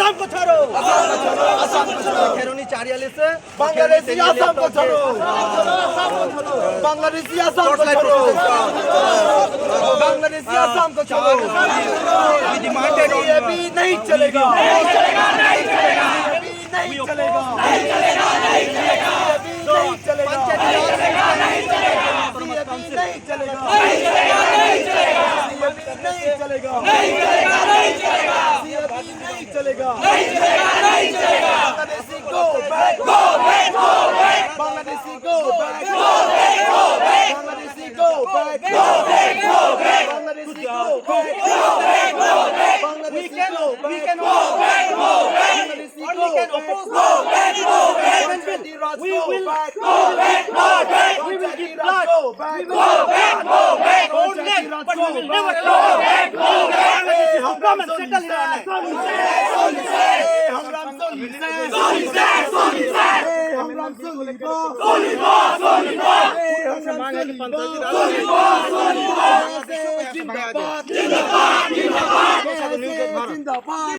असम को छोड़ो खेरोनी चारियाली से बांग्लादेशी असम को छोड़ो बांग्लादेशी असम को छोड़ो बांग्लादेशी असम को छोड़ो ये भी नहीं चलेगा नहीं चलेगा नहीं चलेगा नहीं चलेगा नहीं चलेगा नहीं चलेगा नहीं चलेगा नहीं चलेगा नहीं चलेगा नहीं चलेगा Bangladeshi go back Bangladeshi go back Bangladeshi go back Bangladeshi go back we can go back Bangladeshi or we can oppose we will we will give blood don't let but we will never go back come and settle in our land जिंदाबाद